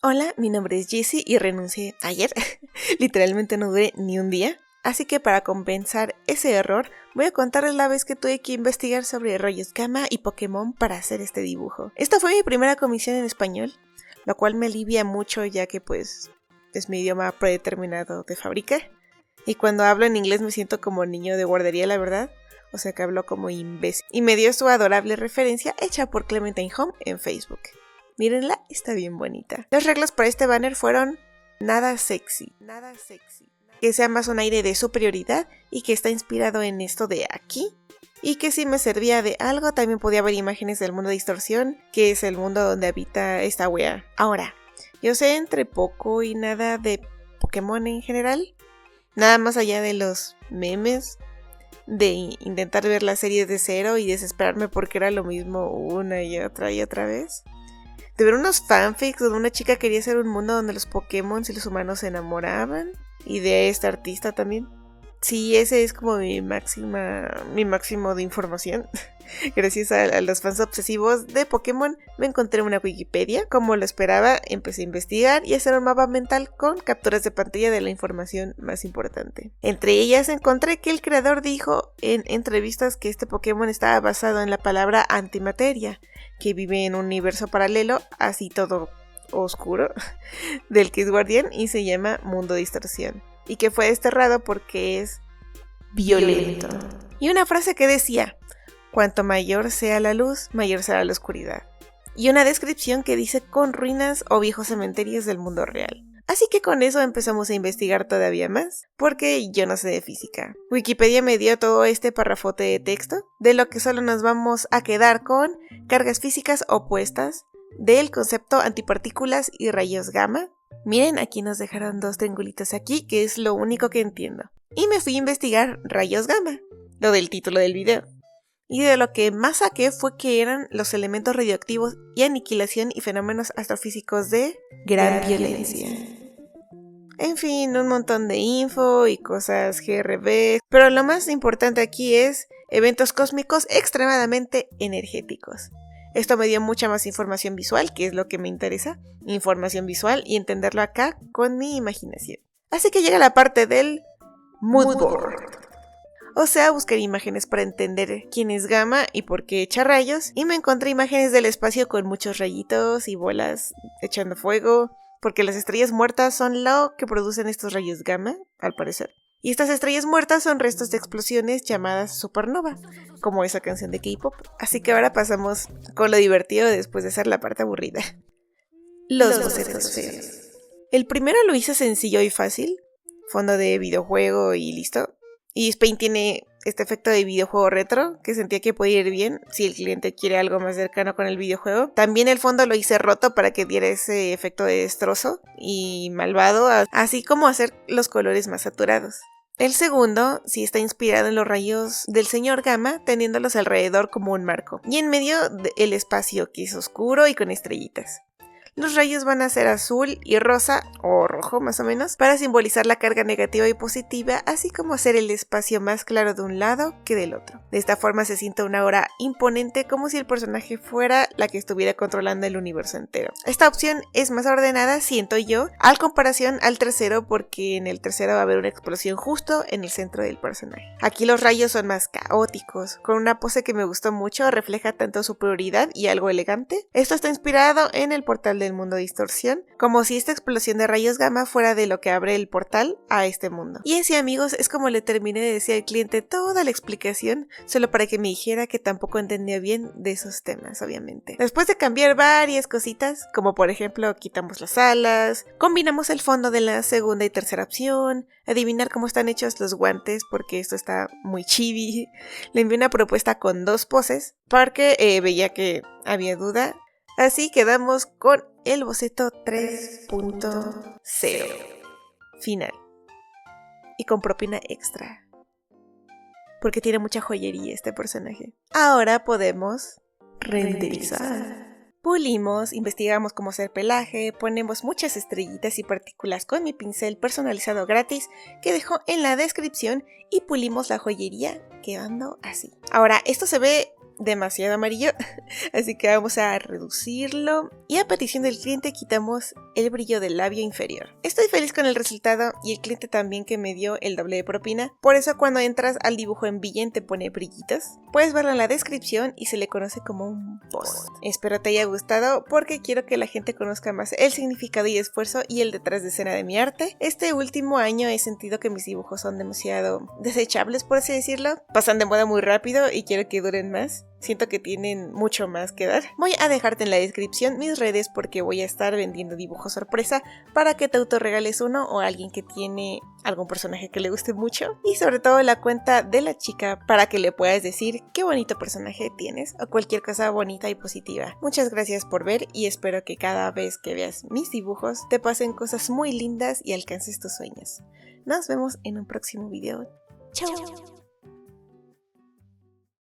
Hola, mi nombre es Jessie y renuncié ayer. Literalmente no duré ni un día. Así que para compensar ese error, voy a contarles la vez que tuve que investigar sobre rayos gamma y Pokémon para hacer este dibujo. Esta fue mi primera comisión en español, lo cual me alivia mucho ya que pues es mi idioma predeterminado de fábrica. Y cuando hablo en inglés me siento como niño de guardería, la verdad. O sea que hablo como imbécil. Y me dio su adorable referencia hecha por Clementine Home en Facebook. Mírenla, está bien bonita. Las reglas para este banner fueron nada sexy, que sea más un aire de superioridad y que está inspirado en esto de aquí. Y que si me servía de algo, también podía ver imágenes del mundo de distorsión, que es el mundo donde habita esta wea. Ahora, yo sé entre poco y nada de Pokémon en general, nada más allá de los memes, de intentar ver la serie de cero y desesperarme porque era lo mismo una y otra vez. De ver unos fanfics donde una chica quería hacer un mundo donde los Pokémon y los humanos se enamoraban. Y de esta artista también. Sí, ese es como mi máximo de información. Gracias a los fans obsesivos de Pokémon me encontré una Wikipedia. Como lo esperaba, empecé a investigar y a hacer un mapa mental con capturas de pantalla de la información más importante. Entre ellas encontré que el creador dijo en entrevistas que este Pokémon estaba basado en la palabra antimateria, que vive en un universo paralelo, así todo oscuro, del que es guardián y se llama Mundo Distorsión, y que fue desterrado porque es violento. Y una frase que decía, cuanto mayor sea la luz, mayor será la oscuridad. Y una descripción que dice con ruinas o viejos cementerios del mundo real. Así que con eso empezamos a investigar todavía más, porque yo no sé de física. Wikipedia me dio todo este parrafote de texto, de lo que solo nos vamos a quedar con cargas físicas opuestas, del concepto antipartículas y rayos gamma. Miren, aquí nos dejaron dos triangulitos aquí, que es lo único que entiendo. Y me fui a investigar rayos gamma, lo del título del video. Y de lo que más saqué fue que eran los elementos radioactivos y aniquilación y fenómenos astrofísicos de gran violencia. En fin, un montón de info y cosas GRB, pero lo más importante aquí es eventos cósmicos extremadamente energéticos. Esto me dio mucha más información visual, que es lo que me interesa, información visual y entenderlo acá con mi imaginación. Así que llega la parte del moodboard. O sea, buscar imágenes para entender quién es gamma y por qué echa rayos, y me encontré imágenes del espacio con muchos rayitos y bolas echando fuego, porque las estrellas muertas son lo que producen estos rayos gamma, al parecer. Y estas estrellas muertas son restos de explosiones llamadas supernova, como esa canción de K-pop. Así que ahora pasamos con lo divertido después de hacer la parte aburrida. Los bocetos feos. El primero lo hice sencillo y fácil, fondo de videojuego y listo. Y Paint tiene este efecto de videojuego retro, que sentía que podía ir bien si el cliente quiere algo más cercano con el videojuego. También el fondo lo hice roto para que diera ese efecto de destrozo y malvado, así como hacer los colores más saturados. El segundo sí está inspirado en los rayos del señor Gamma, teniéndolos alrededor como un marco. Y en medio el espacio, que es oscuro y con estrellitas. Los rayos van a ser azul y rosa, o rojo más o menos, para simbolizar la carga negativa y positiva, así como hacer el espacio más claro de un lado que del otro. De esta forma se siente una aura imponente, como si el personaje fuera la que estuviera controlando el universo entero. Esta opción es más ordenada, siento yo, al comparación al tercero, porque en el tercero va a haber una explosión justo en el centro del personaje. Aquí los rayos son más caóticos, con una pose que me gustó mucho, refleja tanto superioridad y algo elegante. Esto está inspirado en el portal del mundo de distorsión, como si esta explosión de rayos gamma fuera de lo que abre el portal a este mundo. Y así, amigos, es como le terminé de decir al cliente toda la explicación, solo para que me dijera que tampoco entendía bien de esos temas, obviamente. Después de cambiar varias cositas, como por ejemplo quitamos las alas, combinamos el fondo de la segunda y tercera opción, adivinar cómo están hechos los guantes porque esto está muy chibi, le envié una propuesta con dos poses porque veía que había duda. Así quedamos con el boceto 3.0 final. Y con propina extra. Porque tiene mucha joyería este personaje. Ahora podemos renderizar. Pulimos, investigamos cómo hacer pelaje, ponemos muchas estrellitas y partículas con mi pincel personalizado gratis que dejo en la descripción y pulimos la joyería quedando así. Ahora, esto se ve demasiado amarillo, así que vamos a reducirlo y a petición del cliente quitamos el brillo del labio inferior. Estoy feliz con el resultado y el cliente también, que me dio el doble de propina. Por eso cuando entras al dibujo en Billent te pone brillitos. Puedes verlo en la descripción y se le conoce como un post. Espero te haya gustado porque quiero que la gente conozca más el significado y esfuerzo y el detrás de escena de mi arte. Este último año he sentido que mis dibujos son demasiado desechables, por así decirlo. Pasan de moda muy rápido y quiero que duren más. Siento que tienen mucho más que dar. Voy a dejarte en la descripción mis redes porque voy a estar vendiendo dibujos sorpresa para que te autorregales uno o alguien que tiene algún personaje que le guste mucho. Y sobre todo la cuenta de la chica para que le puedas decir qué bonito personaje tienes o cualquier cosa bonita y positiva. Muchas gracias por ver y espero que cada vez que veas mis dibujos te pasen cosas muy lindas y alcances tus sueños. Nos vemos en un próximo video. Chao.